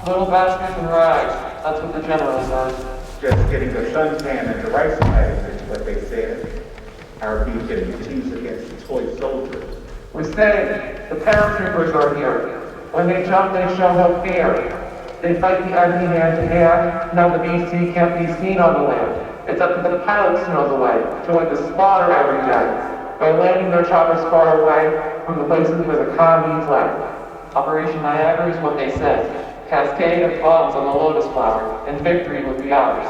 Little baskets and rags. That's what the general says. Just getting a suntan and the rice paddies is what they said. Our beacon teams against the toy soldiers. We say the paratroopers are here. When they jump, they show no fear. They fight the enemy hand to hand. Now the BC can't be seen on the land. It's up to the pilots to know the way, to avoid the slaughter every day. By landing their choppers far away from the places where the commies left. Operation Niagara is what they said. Cascade of bombs on the lotus flower, and victory would be ours.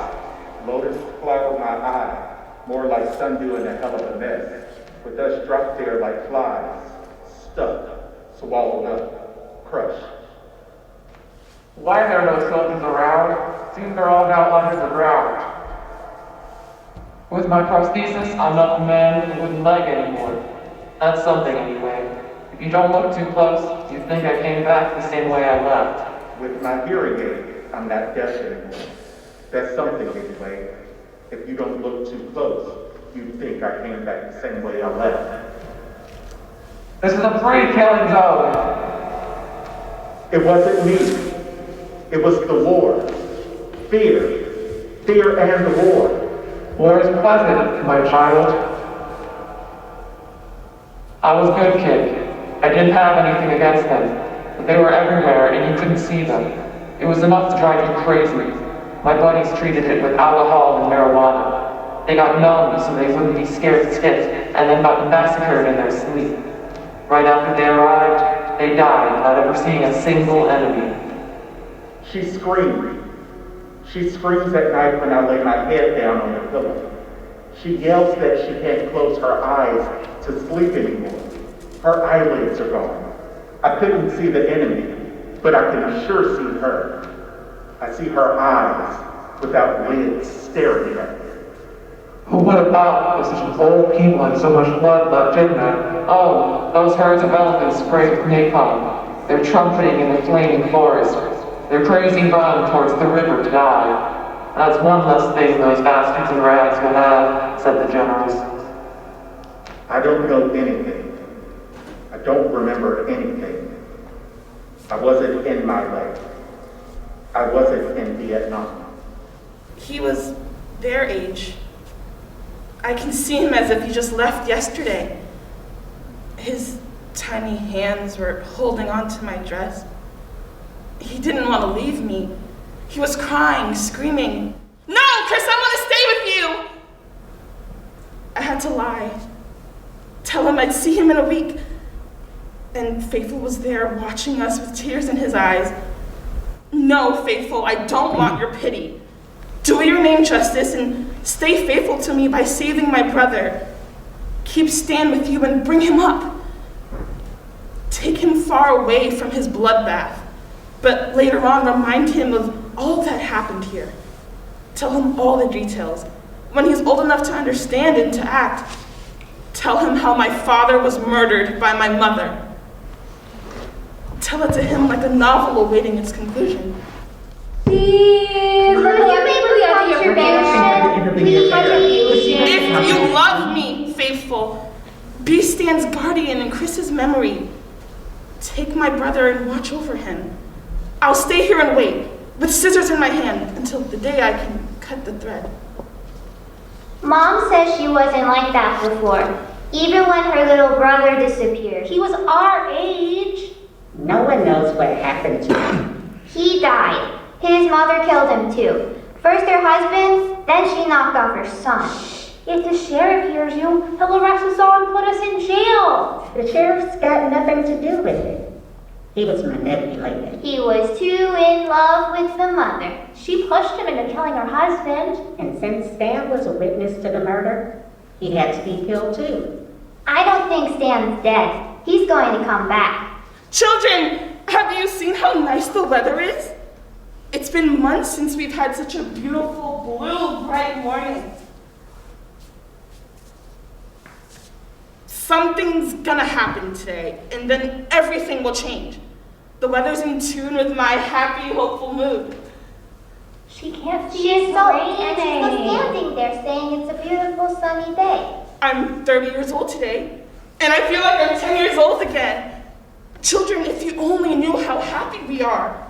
Lotus flower my eye, more like sun doing a hell of a mess. With us dropped there like flies, stuck, swallowed up, crushed. Why are there no soldiers around? Seems they're all now under the ground. With my prosthesis, I'm not the man with a wooden leg anymore. That's something anyway. If you don't look too close, you'd think I came back the same way I left. With my hearing aid, I'm not deaf anymore. That's something anyway. If you don't look too close, you'd think I came back the same way I left. This is a free-killing zone. It wasn't me. It was the war. Fear. Fear and the war. War is pleasant, my child. I was a good kid. I didn't have anything against them, but they were everywhere and you couldn't see them. It was enough to drive you crazy. My buddies treated it with alcohol and marijuana. They got numb so they wouldn't be scared stiff and then got massacred in their sleep. Right after they arrived, they died without ever seeing a single enemy. She screamed. She screams at night when I lay my head down on the pillow. She yells that she can't close her eyes to sleep anymore. Her eyelids are gone. I couldn't see the enemy, but I can sure see her. I see her eyes without lids staring at me. Who would have thought with such old people and so much blood left in them? Oh, those herds of elephants sprayed with napalm. They're trumpeting in the flaming forest. They're crazy run towards the river to die. That's one less thing those bastards in rags will have, said the generals. I don't know anything. I don't remember anything. I wasn't in my life. I wasn't in Vietnam. He was their age. I can see him as if he just left yesterday. His tiny hands were holding onto my dress. He didn't want to leave me. He was crying, screaming, "No, Kriss, I want to stay with you!" I had to lie. Tell him I'd see him in a week. And Faithful was there watching us with tears in his eyes. "No, Faithful, I don't want your pity. Do your name justice and stay faithful to me by saving my brother. Keep Stan with you and bring him up. Take him far away from his bloodbath. But later on, remind him of all that happened here. Tell him all the details. When he's old enough to understand and to act, tell him how my father was murdered by my mother. Tell it to him like a novel awaiting its conclusion." Please, If you love me, Faithful, be Stan's guardian in Kriss's memory. Take my brother and watch over him. I'll stay here and wait, with scissors in my hand, until the day I can cut the thread. Mom says she wasn't like that before, even when her little brother disappeared. He was our age. No one knows what happened to him. He died. His mother killed him too. First her husband, then she knocked off her son. If the sheriff hears you, he'll arrest us all and put us in jail. The sheriff's got nothing to do with it. He was manipulated. He was too in love with the mother. She pushed him into killing her husband. And since Stan was a witness to the murder, he had to be killed too. I don't think Stan's dead. He's going to come back. Children, have you seen how nice the weather is? It's been months since we've had such a beautiful, blue, bright morning. Something's gonna happen today, and then everything will change. The weather's in tune with my happy, hopeful mood. She can't see She's so and she's still standing there saying it's a beautiful sunny day. I'm 30 years old today, and I feel like I'm 10 years old again. Children, if you only knew how happy we are.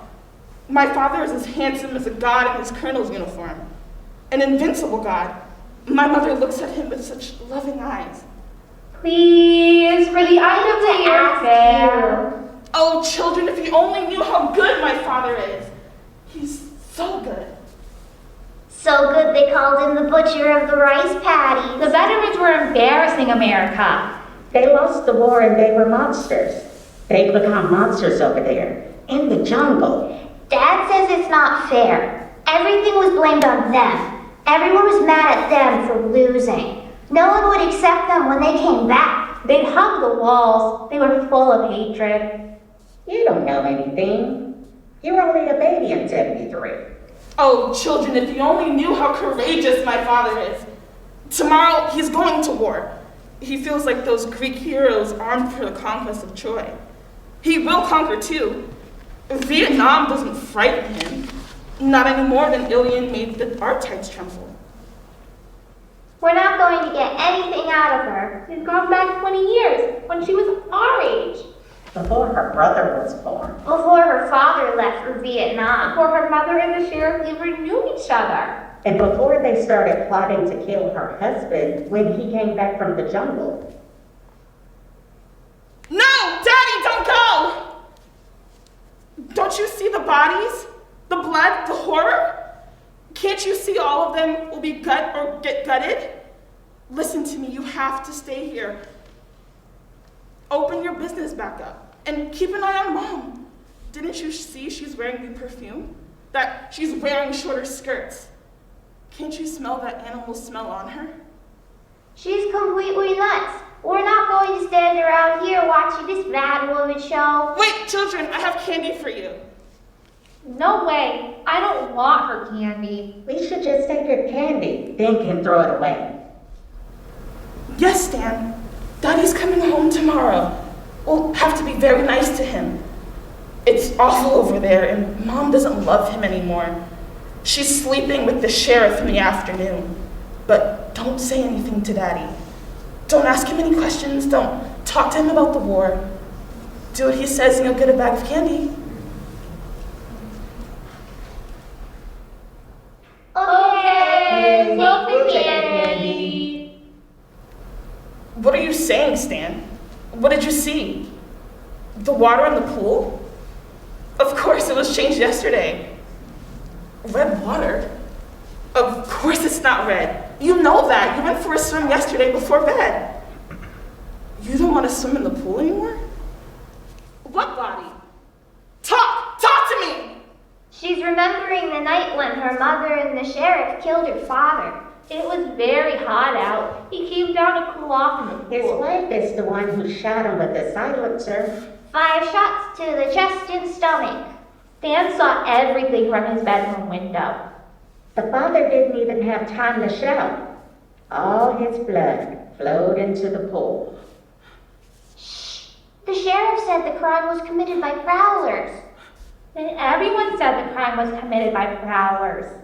My father is as handsome as a god in his colonel's uniform, an invincible god. My mother looks at him with such loving eyes. Please, for the items of airfare. Oh, children, if you only knew how good my father is. He's so good. So good they called him the butcher of the rice paddies. The veterans were embarrassing America. They lost the war and they were monsters. They've become monsters over there, in the jungle. Dad says it's not fair. Everything was blamed on them. Everyone was mad at them for losing. No one would accept them when they came back. They'd hug the walls. They were full of hatred. You don't know anything. You were only a baby in 73. Oh, children, if you only knew how courageous my father is. Tomorrow, he's going to war. He feels like those Greek heroes armed for the conquest of Troy. He will conquer too. Vietnam doesn't frighten him, not any more than Ilion made the Artites tremble. We're not going to get anything out of her. She's gone back 20 years, when she was our age. Before her brother was born. Before her father left for Vietnam. Before her mother and the sheriff even knew each other. And before they started plotting to kill her husband when he came back from the jungle. No, Daddy, don't go! Don't you see the bodies? The blood, the horror? Can't you see all of them will be get gutted? Listen to me, you have to stay here. Open your business back up and keep an eye on Mom. Didn't you see she's wearing new perfume? That she's wearing shorter skirts? Can't you smell that animal smell on her? She's completely nuts. We're not going to stand around here watching this bad woman show. Wait, children, I have candy for you. No way. I don't want her candy. We should just take her candy, then can throw it away. Yes, Stan. Daddy's coming home tomorrow. We'll have to be very nice to him. It's awful over there, and Mom doesn't love him anymore. She's sleeping with the sheriff in the afternoon. But don't say anything to Daddy. Don't ask him any questions. Don't talk to him about the war. Do what he says and you'll get a bag of candy. Okay, we'll take the take candy. What are you saying, Stan? What did you see? The water in the pool? Of course, it was changed yesterday. Red water? Of course it's not red. You know that. You went for a swim yesterday before bed. You don't want to swim in the pool anymore? What body? Talk to me! She's remembering the night when her mother and the sheriff killed her father. It was very hot out. He came down to cool off in the pool. His wife is the one who shot him with the silencer. 5 shots to the chest and stomach. Stan saw everything from his bedroom window. The father didn't even have time to shout. All his blood flowed into the pool. Shh. The sheriff said the crime was committed by prowlers. And everyone said the crime was committed by prowlers.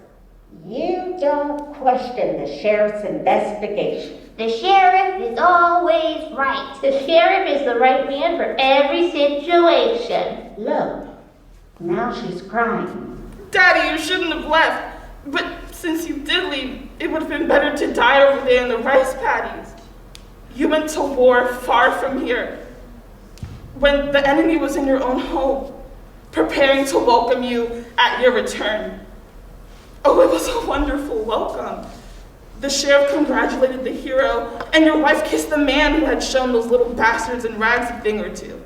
You don't question the sheriff's investigation. The sheriff is always right. The sheriff is the right man for every situation. Look, now she's crying. Daddy, you shouldn't have left. But since you did leave, it would have been better to die over there in the rice paddies. You went to war far from here, when the enemy was in your own home, preparing to welcome you at your return. Oh, it was a wonderful welcome. The sheriff congratulated the hero, and your wife kissed the man who had shown those little bastards in rags a thing or two.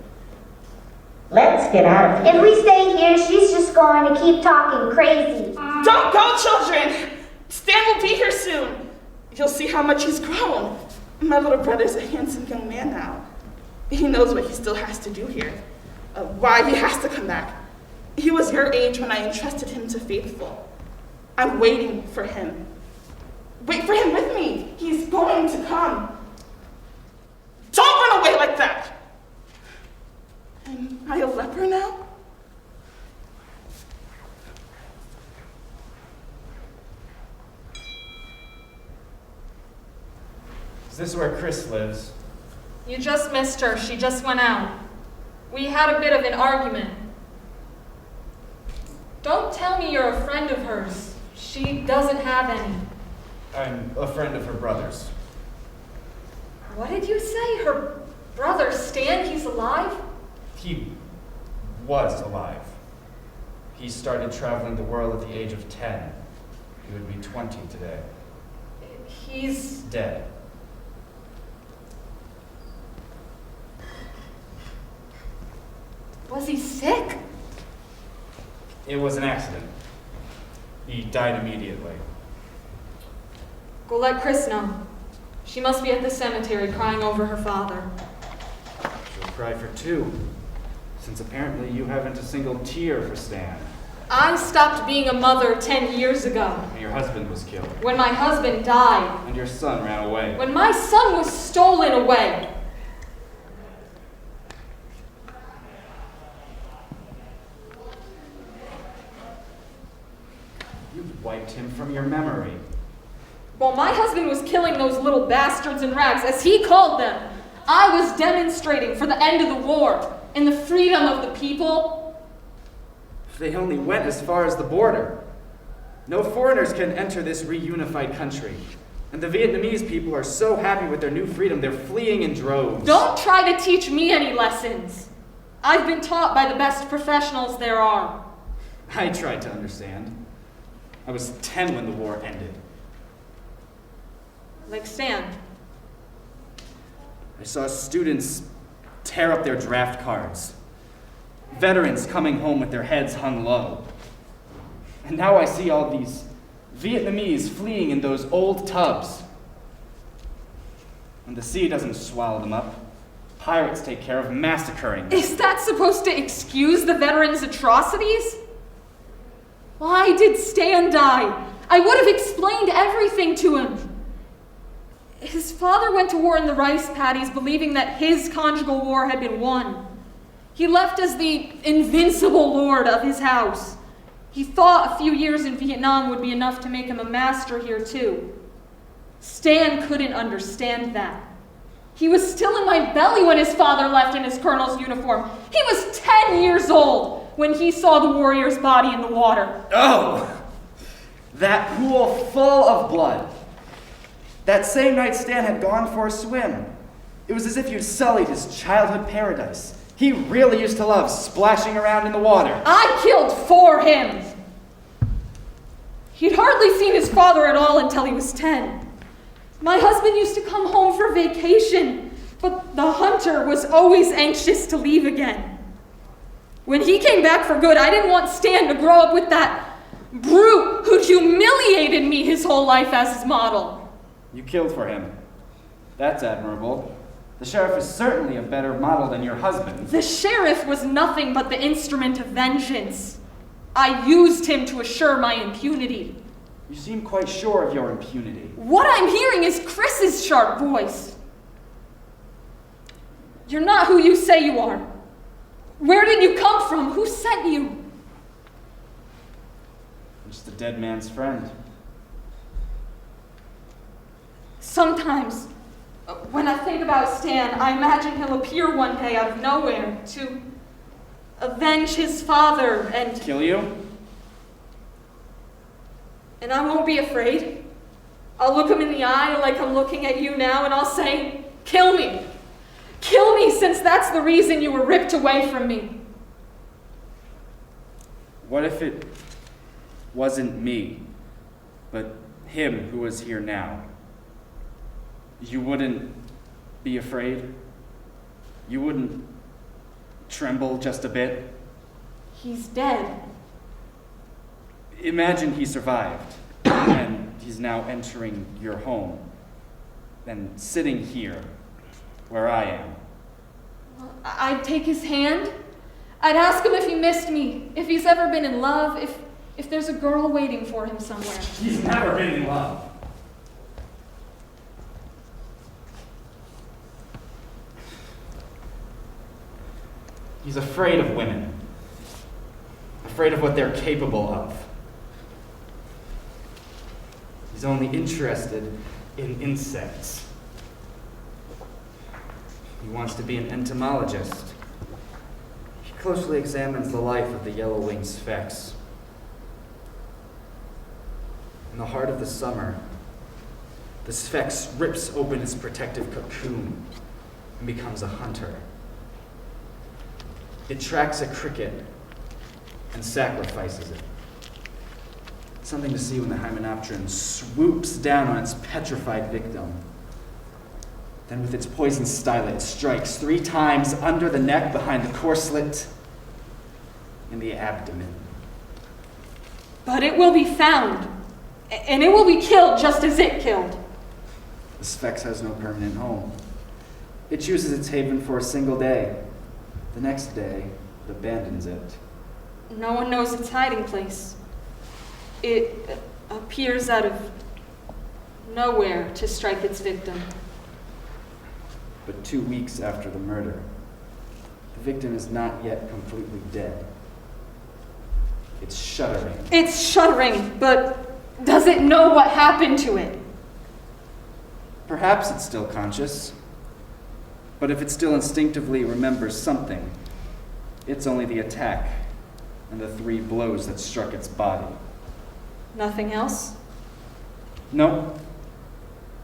Let's get out of here. If we stay here, she's just going to keep talking crazy. Don't go, children! Stan will be here soon. You'll see how much he's grown. My little brother's a handsome young man now. He knows what he still has to do here, why he has to come back. He was your age when I entrusted him to Faithful. I'm waiting for him. Wait for him with me. He's going to come. Don't run away like that! Am I a leper now? Is this where Kriss lives? You just missed her. She just went out. We had a bit of an argument. Don't tell me you're a friend of hers. She doesn't have any. I'm a friend of her brother's. What did you say? Her brother Stan, he's alive? He was alive. He started traveling the world at the age of 10. He would be 20 today. He's Dead. Was he sick? It was an accident. He died immediately. Go let Kriss know. She must be at the cemetery crying over her father. She'll cry for two, since apparently you haven't a single tear for Stan. I stopped being a mother 10 years ago. Your husband was killed. When my husband died. And your son ran away. When my son was stolen away. You've wiped him from your memory. While my husband was killing those little bastards in rags, as he called them, I was demonstrating for the end of the war and the freedom of the people. If they only went as far as the border. No foreigners can enter this reunified country. And the Vietnamese people are so happy with their new freedom, they're fleeing in droves. Don't try to teach me any lessons. I've been taught by the best professionals there are. I tried to understand. I was 10 when the war ended. Like Stan. I saw students tear up their draft cards. Veterans coming home with their heads hung low. And now I see all these Vietnamese fleeing in those old tubs. When the sea doesn't swallow them up, pirates take care of massacring them. Is that supposed to excuse the veterans' atrocities? Why did Stan die? I would have explained everything to him. His father went to war in the rice paddies, believing that his conjugal war had been won. He left as the invincible lord of his house. He thought a few years in Vietnam would be enough to make him a master here too. Stan couldn't understand that. He was still in my belly when his father left in his colonel's uniform. He was 10 years old when he saw the warrior's body in the water. Oh! That pool full of blood. That same night Stan had gone for a swim. It was as if you'd sullied his childhood paradise. He really used to love splashing around in the water. I killed for him. He'd hardly seen his father at all until he was 10. My husband used to come home for vacation, but the hunter was always anxious to leave again. When he came back for good, I didn't want Stan to grow up with that brute who'd humiliated me his whole life as his model. You killed for him. That's admirable. The sheriff is certainly a better model than your husband. The sheriff was nothing but the instrument of vengeance. I used him to assure my impunity. You seem quite sure of your impunity. What I'm hearing is Kriss's sharp voice. You're not who you say you are. Where did you come from? Who sent you? I'm just a dead man's friend. Sometimes, when I think about Stan, I imagine he'll appear one day out of nowhere to avenge his father and... Kill you? And I won't be afraid. I'll look him in the eye like I'm looking at you now, and I'll say, kill me. Kill me, since that's the reason you were ripped away from me. What if it wasn't me, but him who was here now? You wouldn't be afraid? You wouldn't tremble just a bit? He's dead. Imagine he survived, and he's now entering your home, and sitting here, where I am. I'd take his hand. I'd ask him if he missed me, if he's ever been in love, if there's a girl waiting for him somewhere. He's never been in love. He's afraid of women, afraid of what they're capable of. He's only interested in insects. He wants to be an entomologist. He closely examines the life of the yellow-winged sphex. In the heart of the summer, the Sphex rips open its protective cocoon and becomes a hunter. It tracks a cricket and sacrifices it. It's something to see when the hymenopteron swoops down on its petrified victim. Then with its poisoned stylet, it strikes 3 times under the neck, behind the corselet, in the abdomen. But it will be found, and it will be killed just as it killed. The Sphex has no permanent home. It chooses its haven for a single day. The next day, it abandons it. No one knows its hiding place. It appears out of nowhere to strike its victim. But 2 weeks after the murder, the victim is not yet completely dead. It's shuddering. It's shuddering, but does it know what happened to it? Perhaps it's still conscious, but if it still instinctively remembers something, it's only the attack and the 3 blows that struck its body. Nothing else? No.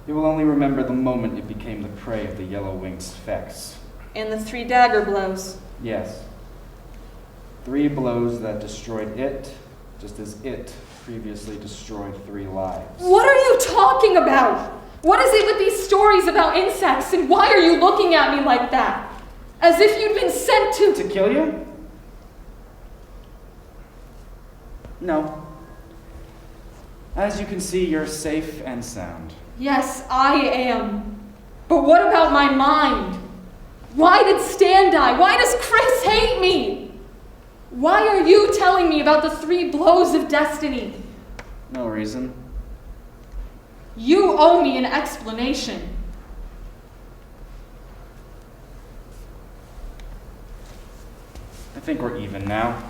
It will only remember the moment it became the prey of the yellow-winged Sphex. And the 3 dagger blows? Yes. 3 blows that destroyed it, just as it previously destroyed 3 lives. What are you talking about? What is it with these stories about insects, and why are you looking at me like that? As if you'd been sent to... To kill you? No. As you can see, you're safe and sound. Yes, I am. But what about my mind? Why did Stan die? Why does Kriss hate me? Why are you telling me about the 3 blows of destiny? No reason. You owe me an explanation. I think we're even now.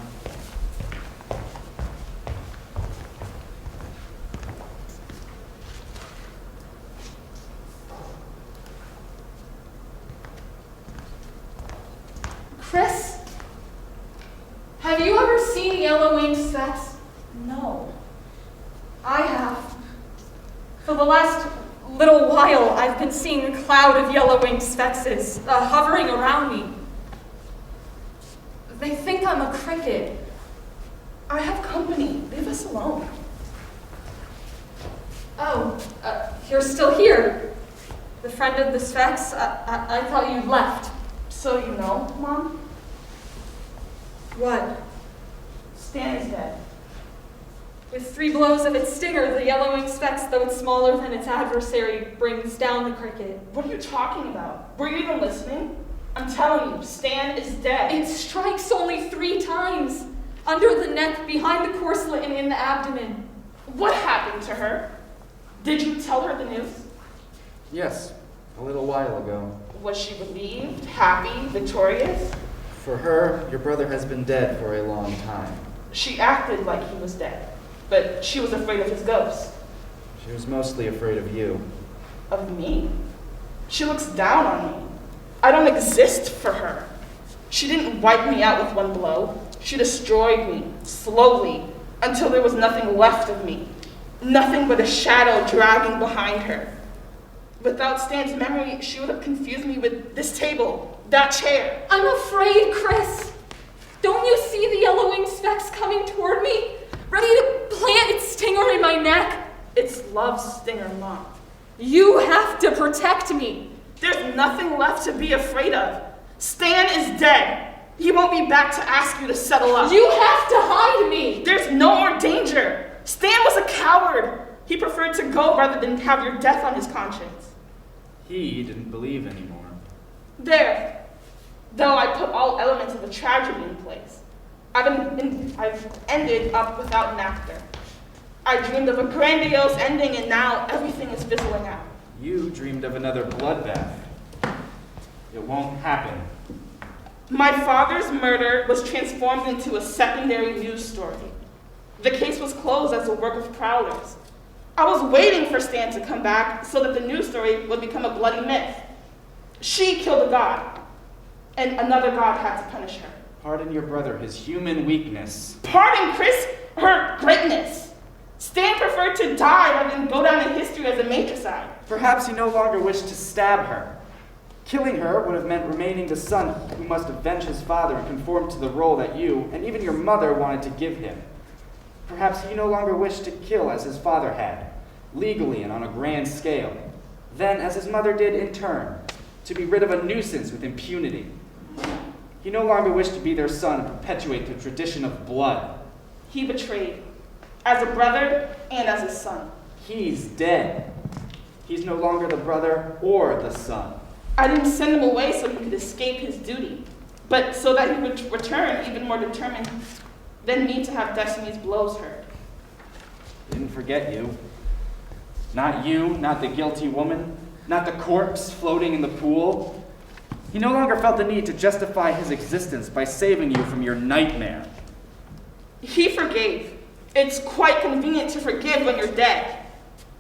Kriss, have you ever seen yellow-winged Sphex? No. I have. For the last little while, I've been seeing a cloud of yellow-winged SpheXes hovering around me. They think I'm a cricket. I have company. Leave us alone. Oh, you're still here. The friend of the Sphex? I thought you'd left. So you know, Mom? What? Stan is dead. With 3 blows of its stinger, the yellow-winged Sphex, though it's smaller than its adversary, brings down the cricket. What are you talking about? Were you even listening? I'm telling you, Stan is dead. It strikes only 3 times. Under the neck, behind the corselet, and in the abdomen. What happened to her? Did you tell her the news? Yes, a little while ago. Was she relieved, happy, victorious? For her, your brother has been dead for a long time. She acted like he was dead, but she was afraid of his ghost. She was mostly afraid of you. Of me? She looks down on me. I don't exist for her. She didn't wipe me out with 1 blow. She destroyed me, slowly, until there was nothing left of me. Nothing but a shadow dragging behind her. Without Stan's memory, she would have confused me with this table, that chair. I'm afraid, Kriss. Don't you see the yellow-winged Sphex coming toward me? Ready to plant its stinger in my neck? It's love's stinger, Mom. You have to protect me. There's nothing left to be afraid of. Stan is dead. He won't be back to ask you to settle up. You have to hide me. There's no more danger. Stan was a coward. He preferred to go rather than have your death on his conscience. He didn't believe anymore. There. Though I put all elements of the tragedy in place, I've ended up without an actor. I dreamed of a grandiose ending, and now everything is fizzling out. You dreamed of another bloodbath. It won't happen. My father's murder was transformed into a secondary news story. The case was closed as a work of prowlers. I was waiting for Stan to come back so that the news story would become a bloody myth. She killed a god, and another god had to punish her. Pardon your brother his human weakness. Pardon Kriss her greatness. Stan preferred to die as a matricide. Perhaps he no longer wished to stab her. Killing her would have meant remaining the son who must avenge his father and conform to the role that you, and even your mother, wanted to give him. Perhaps he no longer wished to kill as his father had, legally and on a grand scale. Then, as his mother did in turn, to be rid of a nuisance with impunity. He no longer wished to be their son and perpetuate the tradition of blood. He betrayed, as a brother and as a son. He's dead. He's no longer the brother or the son. I didn't send him away so he could escape his duty, but so that he would return even more determined than me to have Destiny's blows heard. Didn't forget you. Not you, not the guilty woman, not the corpse floating in the pool. He no longer felt the need to justify his existence by saving you from your nightmare. He forgave. It's quite convenient to forgive when you're dead.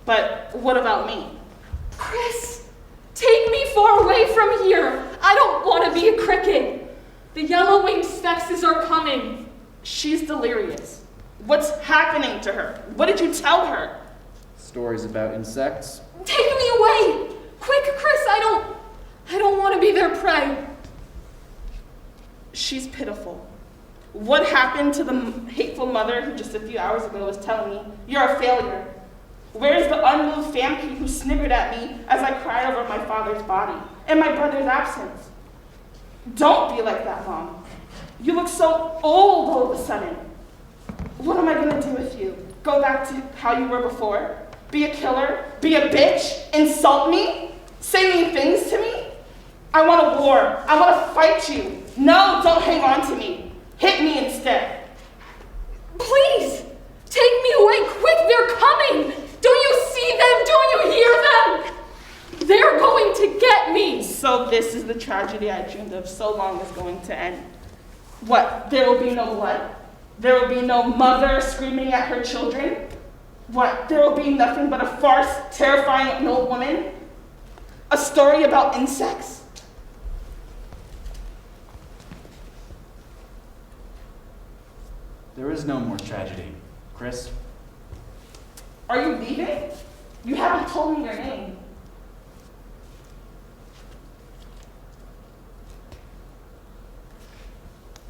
But what about me? Kriss, take me far away from here. I don't want to be a cricket. The yellow-winged spexes are coming. She's delirious. What's happening to her? What did you tell her? Stories about insects. Take me away! Quick, Kriss, I don't want to be their prey. She's pitiful. What happened to the hateful mother who just a few hours ago was telling me, you're a failure? Where's the unmoved family who sniggered at me as I cried over my father's body and my brother's absence? Don't be like that, Mom. You look so old all of a sudden. What am I gonna do with you? Go back to how you were before? Be a killer? Be a bitch? Insult me? Say mean things to me? I want a war. I want to fight you. No, don't hang on to me. Hit me instead. Please, take me away quick, they're coming. Don't you see them? Don't you hear them? They're going to get me. So this is the tragedy I dreamed of so long is going to end. What, there will be no blood? There will be no mother screaming at her children? What, there will be nothing but a farce terrifying an old woman? A story about insects? There is no more tragedy, Kriss. Are you leaving? You haven't told me your name.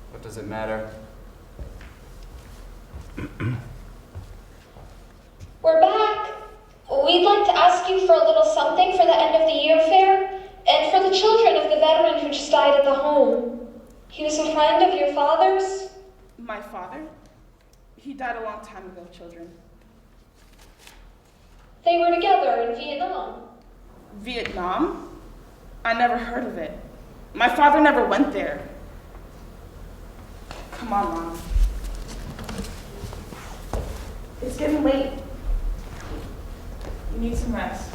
What does it matter? We're back. We'd like to ask you for a little something for the end of the year fair and for the children of the veteran who just died at the home. He was a friend of your father's? My father? He died a long time ago, children. They were together in Vietnam. Vietnam? I never heard of it. My father never went there. Come on, Mom. It's getting late. You need some rest.